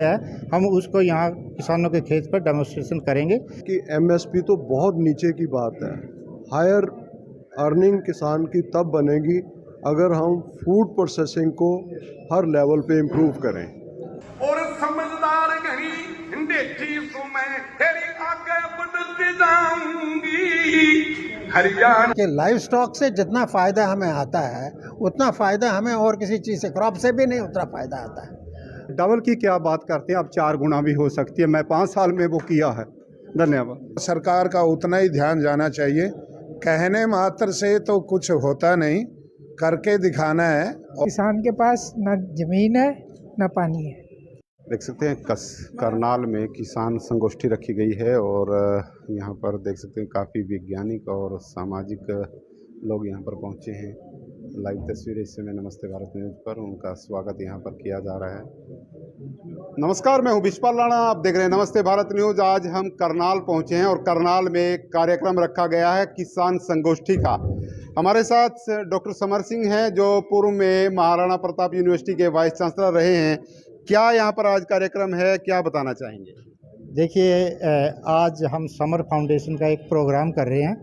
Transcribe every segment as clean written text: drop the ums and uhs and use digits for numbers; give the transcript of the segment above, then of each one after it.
है, हम उसको यहाँ किसानों के खेत पर डेमोन्स्ट्रेशन करेंगे कि एमएसपी तो बहुत नीचे की बात है। हायर अर्निंग किसान की तब बनेगी अगर हम फूड प्रोसेसिंग को हर लेवल पे इम्प्रूव करें। और समझदार गणी देखी सो मैं तेरी आगे बढ़ती जाऊंगी हरियाणा कि लाइव स्टॉक से जितना फ़ायदा हमें आता है उतना फ़ायदा हमें और किसी चीज़ से, क्रॉप से भी नहीं उतना फ़ायदा आता है। डबल की क्या बात करते हैं, अब 4 गुना भी हो सकती है। मैं 5 साल में वो किया है। धन्यवाद। सरकार का उतना ही ध्यान जाना चाहिए। कहने मात्र से तो कुछ होता नहीं, करके दिखाना है। किसान के पास न जमीन है न पानी है। देख सकते हैं करनाल में किसान संगोष्ठी रखी गई है और यहाँ पर देख सकते हैं काफ़ी वैज्ञानिक और सामाजिक लोग यहाँ पर पहुँचे हैं। लाइव तस्वीरें इस समय नमस्ते भारत न्यूज़ पर उनका स्वागत यहाँ पर किया जा रहा है। नमस्कार, मैं हूँ विशपाल राणा, आप देख रहे हैं नमस्ते भारत न्यूज़। आज हम करनाल पहुँचे हैं और करनाल में एक कार्यक्रम रखा गया है किसान संगोष्ठी का। हमारे साथ डॉक्टर समर सिंह हैं जो पूर्व में महाराणा प्रताप यूनिवर्सिटी के वाइस चांसलर रहे हैं। क्या यहाँ पर आज कार्यक्रम है, क्या बताना चाहेंगे? देखिए, आज हम समर फाउंडेशन का एक प्रोग्राम कर रहे हैं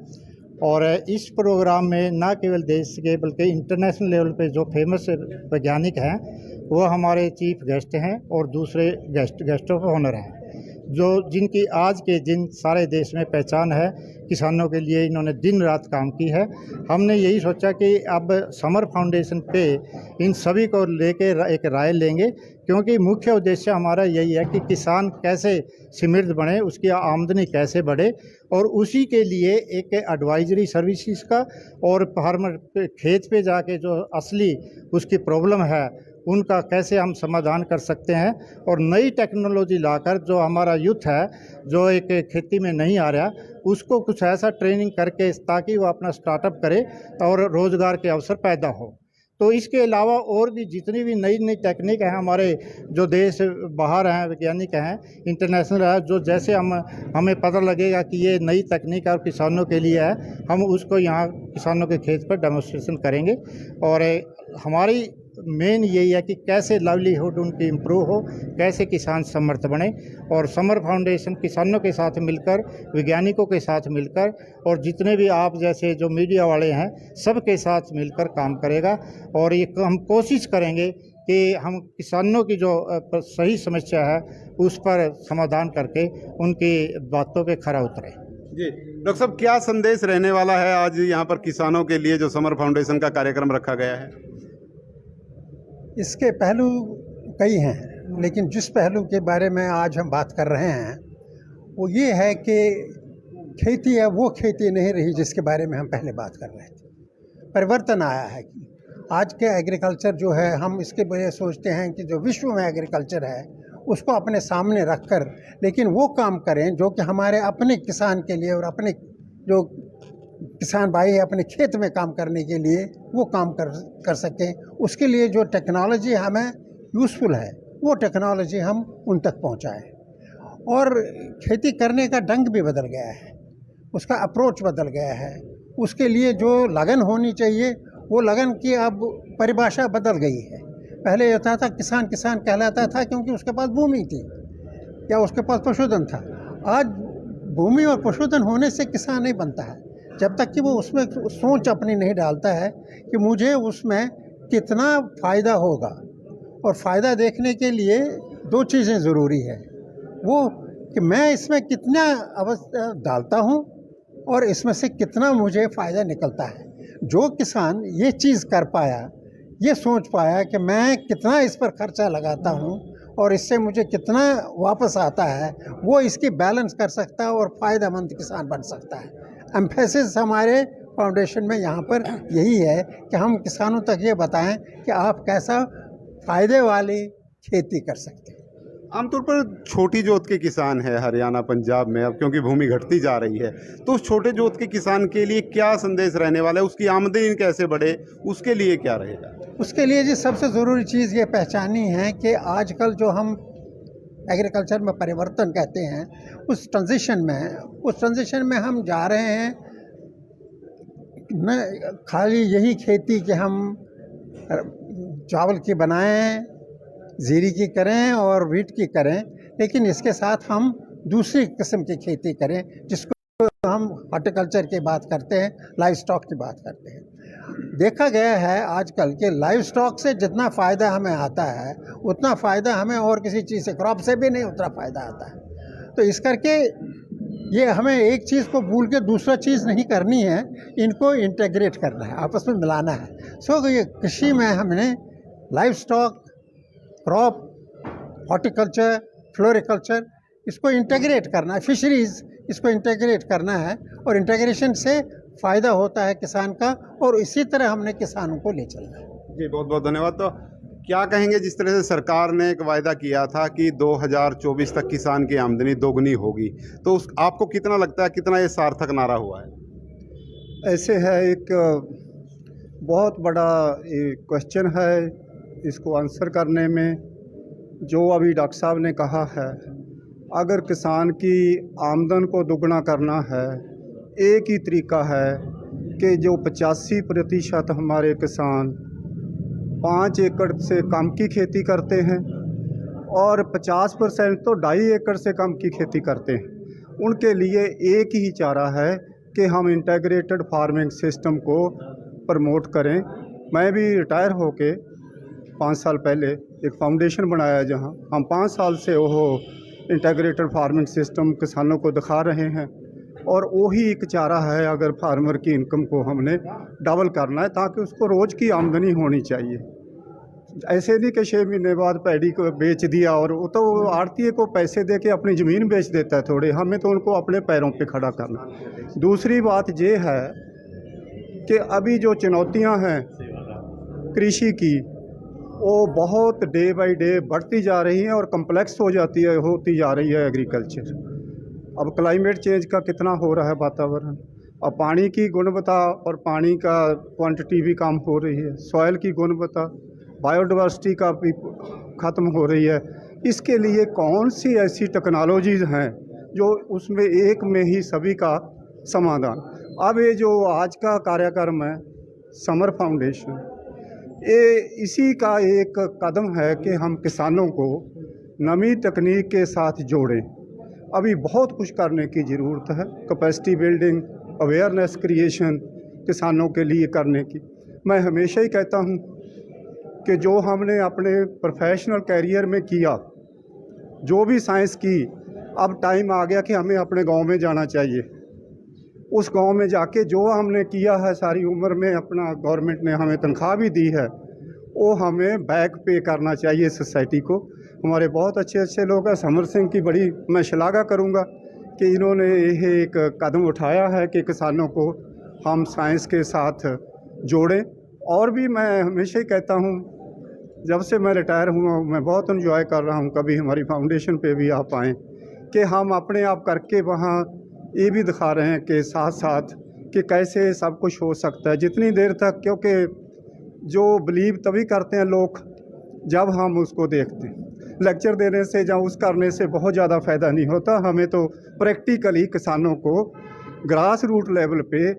और इस प्रोग्राम में न केवल देश के बल्कि इंटरनेशनल लेवल पे जो फेमस वैज्ञानिक हैं वो हमारे चीफ गेस्ट हैं और दूसरे गेस्ट ऑफ ऑनर हैं जो जिनकी आज के दिन सारे देश में पहचान है। किसानों के लिए इन्होंने दिन रात काम की है। हमने यही सोचा कि अब समर फाउंडेशन पे इन सभी को लेके एक राय लेंगे, क्योंकि मुख्य उद्देश्य हमारा यही है कि किसान कैसे समृद्ध बने, उसकी आमदनी कैसे बढ़े और उसी के लिए एक एडवाइजरी सर्विसेज का और फार्मर खेत पे जाके जो असली उसकी प्रॉब्लम है उनका कैसे हम समाधान कर सकते हैं और नई टेक्नोलॉजी लाकर जो हमारा यूथ है जो एक खेती में नहीं आ रहा उसको कुछ ऐसा ट्रेनिंग करके ताकि वो अपना स्टार्टअप करे और रोज़गार के अवसर पैदा हो। तो इसके अलावा और भी जितनी भी नई नई टेक्निक हैं, हमारे जो देश बाहर हैं वैज्ञानिक हैं, इंटरनेशनल है, जो जैसे हमें पता लगेगा कि ये नई तकनीक और किसानों के लिए है, हम उसको यहाँ किसानों के खेत पर डेमोन्स्ट्रेशन करेंगे। और हमारी मेन यही है कि कैसे लाइवलीहुड उनकी इम्प्रूव हो, कैसे किसान समर्थ बने। और समर फाउंडेशन किसानों के साथ मिलकर, वैज्ञानिकों के साथ मिलकर और जितने भी आप जैसे जो मीडिया वाले हैं सबके साथ मिलकर काम करेगा। और ये हम कोशिश करेंगे कि हम किसानों की जो सही समस्या है उस पर समाधान करके उनकी बातों पे खरा उतरे। जी डॉक्टर साहब, क्या संदेश रहने वाला है आज यहाँ पर किसानों के लिए जो समर फाउंडेशन का कार्यक्रम रखा गया है? इसके पहलू कई हैं, लेकिन जिस पहलू के बारे में आज हम बात कर रहे हैं वो ये है कि खेती है वो खेती नहीं रही जिसके बारे में हम पहले बात कर रहे थे। परिवर्तन आया है कि आज के एग्रीकल्चर जो है, हम इसके बजाय सोचते हैं कि जो विश्व में एग्रीकल्चर है उसको अपने सामने रखकर लेकिन वो काम करें जो कि हमारे अपने किसान के लिए और अपने जो किसान भाई अपने खेत में काम करने के लिए वो काम कर सकें। उसके लिए जो टेक्नोलॉजी हमें यूज़फुल है वो टेक्नोलॉजी हम उन तक पहुंचाएं। और खेती करने का ढंग भी बदल गया है, उसका अप्रोच बदल गया है। उसके लिए जो लगन होनी चाहिए वो लगन की अब परिभाषा बदल गई है। पहले होता था किसान किसान कहलाता था क्योंकि उसके पास भूमि थी या उसके पास पशुधन था। आज भूमि और पशुधन होने से किसान नहीं बनता है जब तक कि वो उसमें सोच अपनी नहीं डालता है कि मुझे उसमें कितना फ़ायदा होगा। और फ़ायदा देखने के लिए दो चीज़ें ज़रूरी है, वो कि मैं इसमें कितना डालता हूँ और इसमें से कितना मुझे फ़ायदा निकलता है। जो किसान ये चीज़ कर पाया, ये सोच पाया कि मैं कितना इस पर खर्चा लगाता हूँ और इससे मुझे कितना वापस आता है, वो इसकी बैलेंस कर सकता है और फ़ायदेमंद किसान बन सकता है। एम्फेसिस हमारे फाउंडेशन में यहाँ पर यही है कि हम किसानों तक ये बताएं कि आप कैसा फ़ायदे वाली खेती कर सकते हैं। आमतौर पर छोटी जोत के किसान है हरियाणा पंजाब में, अब क्योंकि भूमि घटती जा रही है, तो उस छोटे जोत के किसान के लिए क्या संदेश रहने वाला है? उसकी आमदनी कैसे बढ़े, उसके लिए क्या रहेगा? उसके लिए जी सबसे ज़रूरी चीज़ ये पहचानी है कि आजकल जो हम एग्रीकल्चर में परिवर्तन कहते हैं उस ट्रांजिशन में हम जा रहे हैं न खाली यही खेती कि हम चावल की बनाएं जीरी की करें और वीट की करें, लेकिन इसके साथ हम दूसरी किस्म की खेती करें जिसको हम हॉर्टिकल्चर की बात करते हैं, लाइव स्टॉक की बात करते हैं। देखा गया है आजकल के लाइव स्टॉक से जितना फ़ायदा हमें आता है उतना फ़ायदा हमें और किसी चीज़ से, क्रॉप से भी नहीं उतना फ़ायदा आता है। तो इस करके ये हमें एक चीज़ को भूल के दूसरा चीज़ नहीं करनी है, इनको इंटीग्रेट करना है, आपस में मिलाना है। सो ये कृषि में हमने live stock, crop, horticulture, floriculture, इसको इंटीग्रेट करना है, फिशरीज़ इसको इंटीग्रेट करना है, और इंटीग्रेशन से फ़ायदा होता है किसान का, और इसी तरह हमने किसानों को ले चलना है। जी बहुत बहुत धन्यवाद। तो क्या कहेंगे, जिस तरह से सरकार ने एक वायदा किया था कि 2024 तक किसान की आमदनी दोगुनी होगी, तो उस आपको कितना लगता है कितना ये सार्थक नारा हुआ है? ऐसे है, एक बहुत बड़ा क्वेश्चन है इसको आंसर करने में। जो अभी डॉक्टर साहब ने कहा है, अगर किसान की आमदन को दुगना करना है, एक ही तरीका है कि जो 85% हमारे किसान 5 एकड़ से कम की खेती करते हैं और 50% तो 2.5 एकड़ से कम की खेती करते हैं, उनके लिए एक ही चारा है कि हम इंटीग्रेटेड फार्मिंग सिस्टम को प्रमोट करें। मैं भी रिटायर होके 5 साल पहले एक फाउंडेशन बनाया जहां हम 5 साल से वो इंटीग्रेटेड फार्मिंग सिस्टम किसानों को दिखा रहे हैं, और वही एक चारा है अगर फार्मर की इनकम को हमने डबल करना है ताकि उसको रोज़ की आमदनी होनी चाहिए। ऐसे नहीं कि 6 महीने बाद पैडी को बेच दिया, और वो तो आड़तीए को पैसे दे के अपनी ज़मीन बेच देता है थोड़े, हमें तो उनको अपने पैरों पे खड़ा करना। दूसरी बात ये है कि अभी जो चुनौतियां हैं कृषि की, वो बहुत डे बाय डे बढ़ती जा रही हैं और कम्प्लेक्स होती जा रही है एग्रीकल्चर। अब क्लाइमेट चेंज का कितना हो रहा है वातावरण, और पानी की गुणवत्ता और पानी का क्वांटिटी भी कम हो रही है, सॉइल की गुणवत्ता, बायोडाइवर्सिटी का भी ख़त्म हो रही है। इसके लिए कौन सी ऐसी टेक्नोलॉजीज़ हैं जो उसमें एक में ही सभी का समाधान। अब ये जो आज का कार्यक्रम है समर फाउंडेशन, ये इसी का एक कदम है कि हम किसानों को नई तकनीक के साथ जोड़ें। अभी बहुत कुछ करने की ज़रूरत है, कैपेसिटी बिल्डिंग, अवेयरनेस क्रिएशन किसानों के लिए करने की। मैं हमेशा ही कहता हूँ कि जो हमने अपने प्रोफेशनल कैरियर में किया, जो भी साइंस की, अब टाइम आ गया कि हमें अपने गांव में जाना चाहिए। उस गांव में जाके जो हमने किया है सारी उम्र में, अपना गवर्नमेंट ने हमें तनख्वाह भी दी है, वो हमें बैक पे करना चाहिए सोसाइटी को। हमारे बहुत अच्छे अच्छे लोग हैं, समर सिंह की बड़ी मैं शलाघा करूँगा कि इन्होंने यह एक कदम उठाया है कि किसानों को हम साइंस के साथ जोड़ें। और भी मैं हमेशा ही कहता हूँ, जब से मैं रिटायर हुआ मैं बहुत इन्जॉय कर रहा हूँ, कभी हमारी फाउंडेशन पे भी आप आएँ, कि हम अपने आप करके वहाँ ये भी दिखा रहे हैं कि साथ साथ कि कैसे सब कुछ हो सकता है जितनी देर तक, क्योंकि जो बिलीव तभी करते हैं लोग जब हम उसको देखते हैं। लेक्चर देने से या उस करने से बहुत ज़्यादा फ़ायदा नहीं होता, हमें तो प्रैक्टिकली किसानों को ग्रास रूट लेवल पे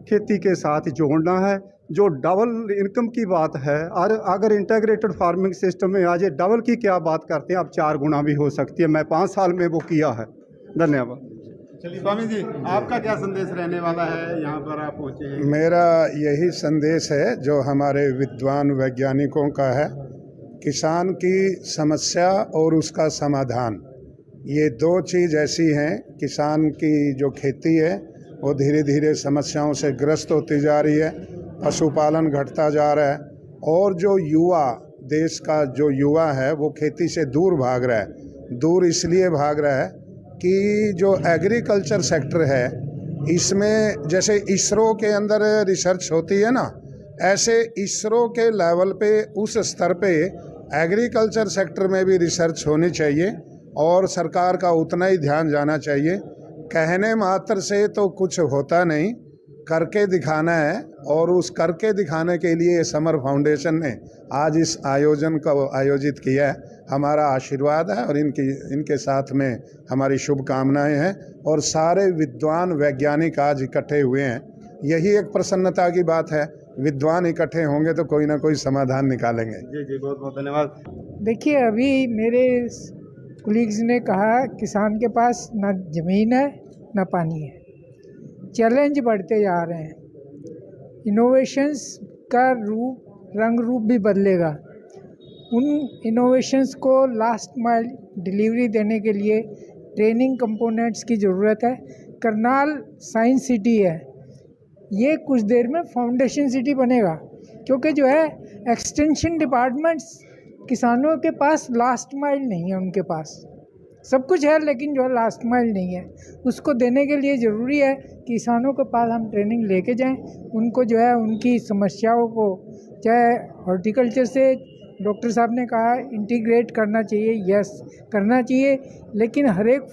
खेती के साथ जोड़ना है। जो डबल इनकम की बात है, और अगर इंटीग्रेटेड फार्मिंग सिस्टम में आज ये डबल की क्या बात करते हैं, अब 4 गुना भी हो सकती है। मैं 5 साल में वो किया है। धन्यवाद। चलिए स्वामी जी, आपका क्या संदेश रहने वाला है, यहाँ पर आप पहुँचे हैं? मेरा यही संदेश है जो हमारे विद्वान वैज्ञानिकों का है, किसान की समस्या और उसका समाधान, ये 2 चीज़ ऐसी हैं। किसान की जो खेती है वो धीरे धीरे समस्याओं से ग्रस्त होती जा रही है, पशुपालन घटता जा रहा है, और जो युवा, देश का जो युवा है वो खेती से दूर भाग रहा है। दूर इसलिए भाग रहा है कि जो एग्रीकल्चर सेक्टर है, इसमें जैसे इसरो के अंदर रिसर्च होती है ना, ऐसे इसरो के लेवल पे, उस स्तर पे एग्रीकल्चर सेक्टर में भी रिसर्च होनी चाहिए, और सरकार का उतना ही ध्यान जाना चाहिए। कहने मात्र से तो कुछ होता नहीं, करके दिखाना है, और उस करके दिखाने के लिए समर फाउंडेशन ने आज इस आयोजन को आयोजित किया है। हमारा आशीर्वाद है और इनके साथ में हमारी शुभकामनाएं हैं, और सारे विद्वान वैज्ञानिक आज इकट्ठे हुए हैं। यही एक प्रसन्नता की बात है, विद्वान इकट्ठे होंगे तो कोई ना कोई समाधान निकालेंगे। जी जी, बहुत बहुत धन्यवाद। देखिए, अभी मेरे कुलीग्स ने कहा किसान के पास ना ज़मीन है ना पानी है, चैलेंज बढ़ते जा रहे हैं, इनोवेशंस का रंग रूप भी बदलेगा। उन इनोवेशंस को लास्ट माइल डिलीवरी देने के लिए ट्रेनिंग कंपोनेंट्स की ज़रूरत है। करनाल साइंस सिटी है, ये कुछ देर में फाउंडेशन सिटी बनेगा, क्योंकि जो है एक्सटेंशन डिपार्टमेंट्स किसानों के पास लास्ट माइल नहीं है, उनके पास सब कुछ है लेकिन जो है लास्ट माइल नहीं है। उसको देने के लिए ज़रूरी है किसानों के पास हम ट्रेनिंग लेके जाएं, उनको जो है उनकी समस्याओं को, चाहे हॉर्टिकल्चर से डॉक्टर साहब ने कहा इंटीग्रेट करना चाहिए, यस करना चाहिए, लेकिन हर एक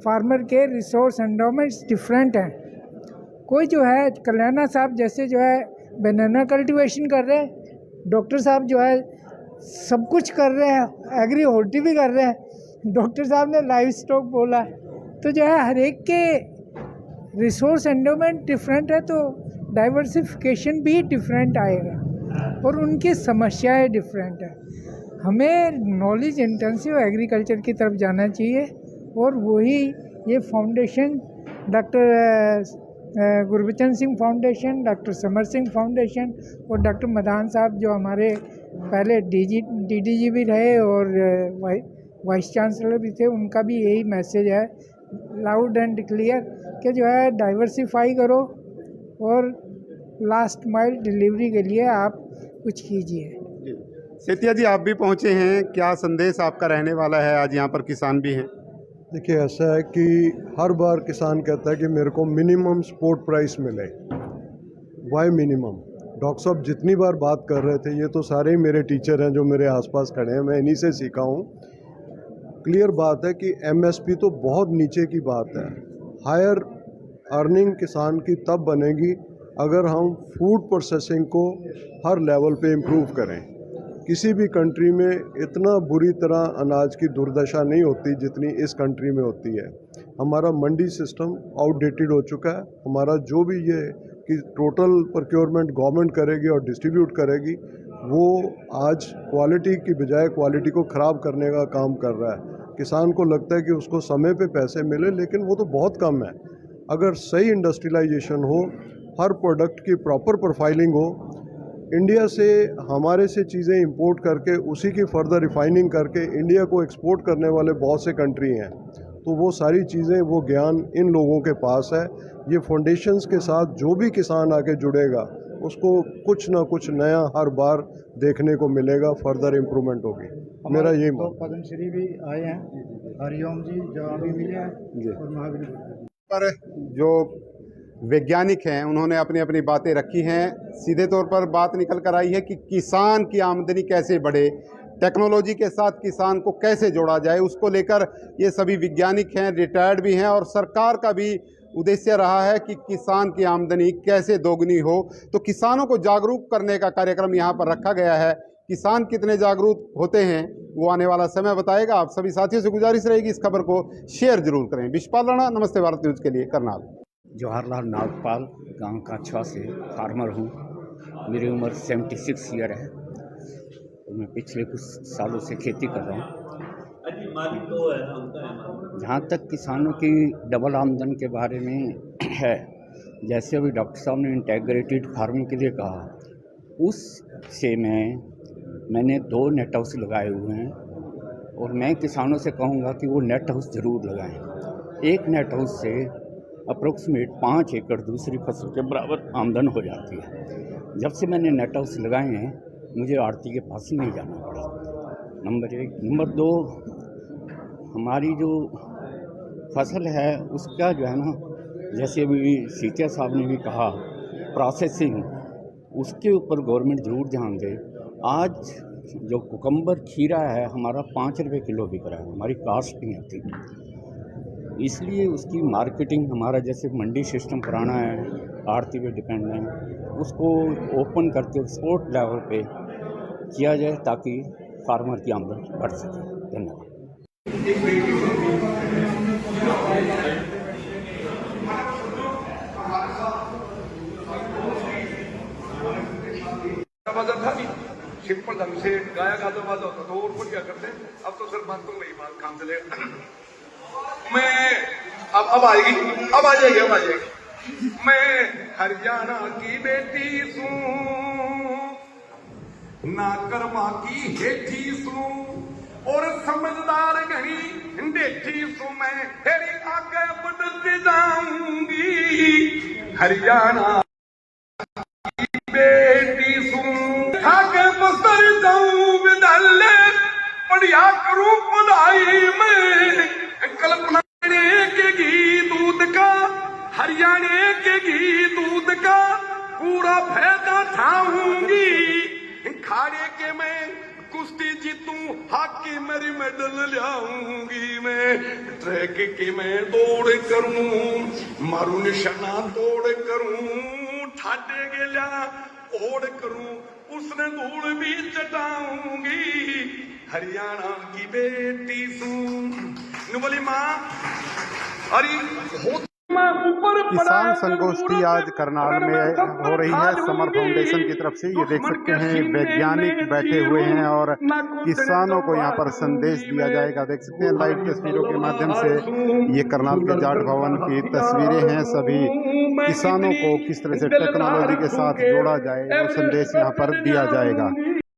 फार्मर के रिसोर्स एंडोमेंट्स डिफरेंट हैं। कोई जो है कल्याणा साहब जैसे जो है बनाना कल्टीवेशन कर रहे हैं, डॉक्टर साहब जो है सब कुछ कर रहे हैं, एग्री हॉर्टी भी कर रहे हैं, डॉक्टर साहब ने लाइव स्टॉक बोला। तो जो है हर एक के रिसोर्स एंडोमेंट डिफरेंट है, तो डाइवर्सिफिकेशन भी डिफरेंट आएगा और उनकी समस्याएं डिफरेंट है। हमें नॉलेज इंटेंसिव एग्रीकल्चर की तरफ जाना चाहिए और वही ये foundation doctor Gurbachan Singh foundation, doctor Samar Singh foundation और डॉक्टर मदान साहब जो हमारे पहले DDG भी रहे और वाइस चांसलर भी थे, उनका भी यही मैसेज है लाउड एंड क्लियर कि जो है डाइवर्सिफाई करो और लास्ट माइल डिलीवरी के लिए आप कुछ कीजिए। सेतिया जी, आप भी पहुंचे हैं, क्या संदेश आपका रहने वाला है? आज यहाँ पर किसान भी हैं। देखिए, ऐसा है कि हर बार किसान कहता है कि मेरे को मिनिमम सपोर्ट प्राइस मिले। Why minimum? डॉक्टर साहब जितनी बार बात कर रहे थे, ये तो सारे ही मेरे टीचर हैं जो मेरे आसपास खड़े हैं, मैं इन्हीं से सीखा हूँ। क्लियर बात है कि MSP तो बहुत नीचे की बात है। हायर अर्निंग किसान की तब बनेगी अगर हम फूड प्रोसेसिंग को हर लेवल पे इम्प्रूव करें। किसी भी कंट्री में इतना बुरी तरह अनाज की दुर्दशा नहीं होती जितनी इस कंट्री में होती है। हमारा मंडी सिस्टम आउटडेटेड हो चुका है। हमारा जो भी ये कि टोटल प्रोक्योरमेंट गवर्नमेंट करेगी और डिस्ट्रीब्यूट करेगी, वो आज क्वालिटी की बजाय क्वालिटी को ख़राब करने का काम कर रहा है। किसान को लगता है कि उसको समय पे पैसे मिले, लेकिन वो तो बहुत कम है। अगर सही इंडस्ट्रियलाइजेशन हो, हर प्रोडक्ट की प्रॉपर प्रोफाइलिंग हो, इंडिया से हमारे से चीज़ें इंपोर्ट करके उसी की फर्दर रिफाइनिंग करके इंडिया को एक्सपोर्ट करने वाले बहुत से कंट्री हैं, तो वो सारी चीज़ें, वो ज्ञान इन लोगों के पास है। ये फाउंडेशंस के साथ जो भी किसान आके जुड़ेगा उसको कुछ ना कुछ नया हर बार देखने को मिलेगा, फर्दर इम्प्रूवमेंट होगी। मेरा यही तो पद्मश्री भी आए हैं, हरिओम जी जो अभी मिले हैं और महावीर पर जो वैज्ञानिक हैं उन्होंने अपनी अपनी बातें रखी हैं। सीधे तौर पर बात निकल कर आई है कि किसान की आमदनी कैसे बढ़े, टेक्नोलॉजी के साथ किसान को कैसे जोड़ा जाए, उसको लेकर ये सभी वैज्ञानिक हैं, रिटायर्ड भी हैं, और सरकार का भी उद्देश्य रहा है कि किसान की आमदनी कैसे दोगुनी हो। तो किसानों को जागरूक करने का कार्यक्रम यहाँ पर रखा गया है। किसान कितने जागरूक होते हैं वो आने वाला समय बताएगा। आप सभी साथियों से गुजारिश रहेगी इस खबर को शेयर जरूर करें। विशपाल राणा, नमस्ते भारत न्यूज़ के लिए, करनाल। जवाहरलाल नागपाल, गांव काछवा से फार्मर हूँ। मेरी उम्र 76 ईयर है और मैं पिछले कुछ सालों से खेती कर रहा हूँ। जहाँ तक किसानों की डबल आमदन के बारे में है, जैसे अभी डॉक्टर साहब ने इंटेग्रेटेड फार्मिंग के लिए कहा, उस से मैंने 2 नेट हाउस लगाए हुए हैं और मैं किसानों से कहूँगा कि वो नेट हाउस ज़रूर लगाएं। एक नेट हाउस से अप्रोक्सीमेट 5 एकड़ दूसरी फसल के बराबर आमदन हो जाती है। जब से मैंने नेट हाउस लगाए हैं, मुझे आड़ती के पास नहीं जाना पड़ा। नंबर 1। नंबर 2, हमारी जो फसल है उसका जो है ना, जैसे अभी सीतिया साहब ने भी कहा, प्रोसेसिंग, उसके ऊपर गवर्नमेंट ज़रूर ध्यान दे। आज जो कुकम्बर खीरा है हमारा 5 रुपये किलो बिक रहा है, हमारी कास्ट नहीं आती, इसलिए उसकी मार्केटिंग, हमारा जैसे मंडी सिस्टम पुराना है, आड़ती पे डिपेंड है, उसको ओपन करके एक्सपोर्ट लेवल पे किया जाए ताकि फार्मर की आमदनी बढ़ सके। धन्यवाद। सिंपल ढंग से गाया गाता वादा होता तो और बढ़िया करते। अब तो सर बात तो वही बात काम चलेगा। मैं अब आएगी, अब आ जाएगी, अब आ जाएगी। मैं हरियाणा की बेटी हूँ, ना कर्मा की हेठी सू, और समझदार घनी डेठी सू। मैं तेरी आगे बढ़ती जाऊंगी, हरियाणा की बेटी सू। आगे बसर जाऊं विद्यालय, पढ़िया करूं पढ़ाई में। कल्पना के घी दूध का, हरियाणा के घी दूध का पूरा फायदा उठाऊंगी। खाड़े के मैं कुश्ती जीतूं, हॉकी मेरी मेडल लाऊंगी। मैं ट्रैक के मैं दौड़ करूं, मारू निशाना दौड़ करूं। ठाडे गेला ओढ़ करूं, उसने धूल भी चटाऊंगी। हरियाणा की बेटी सू बोली माँ। अरे किसान संगोष्ठी आज करनाल में हो रही है समर फाउंडेशन की तरफ से। ये देख सकते हैं वैज्ञानिक बैठे हुए हैं और किसानों को यहाँ पर संदेश दिया जाएगा। देख सकते हैं लाइव तस्वीरों के माध्यम से ये करनाल के जाट भवन की तस्वीरें हैं। सभी किसानों को किस तरह से टेक्नोलॉजी के साथ जोड़ा जाए वो संदेश यहाँ पर दिया जाएगा।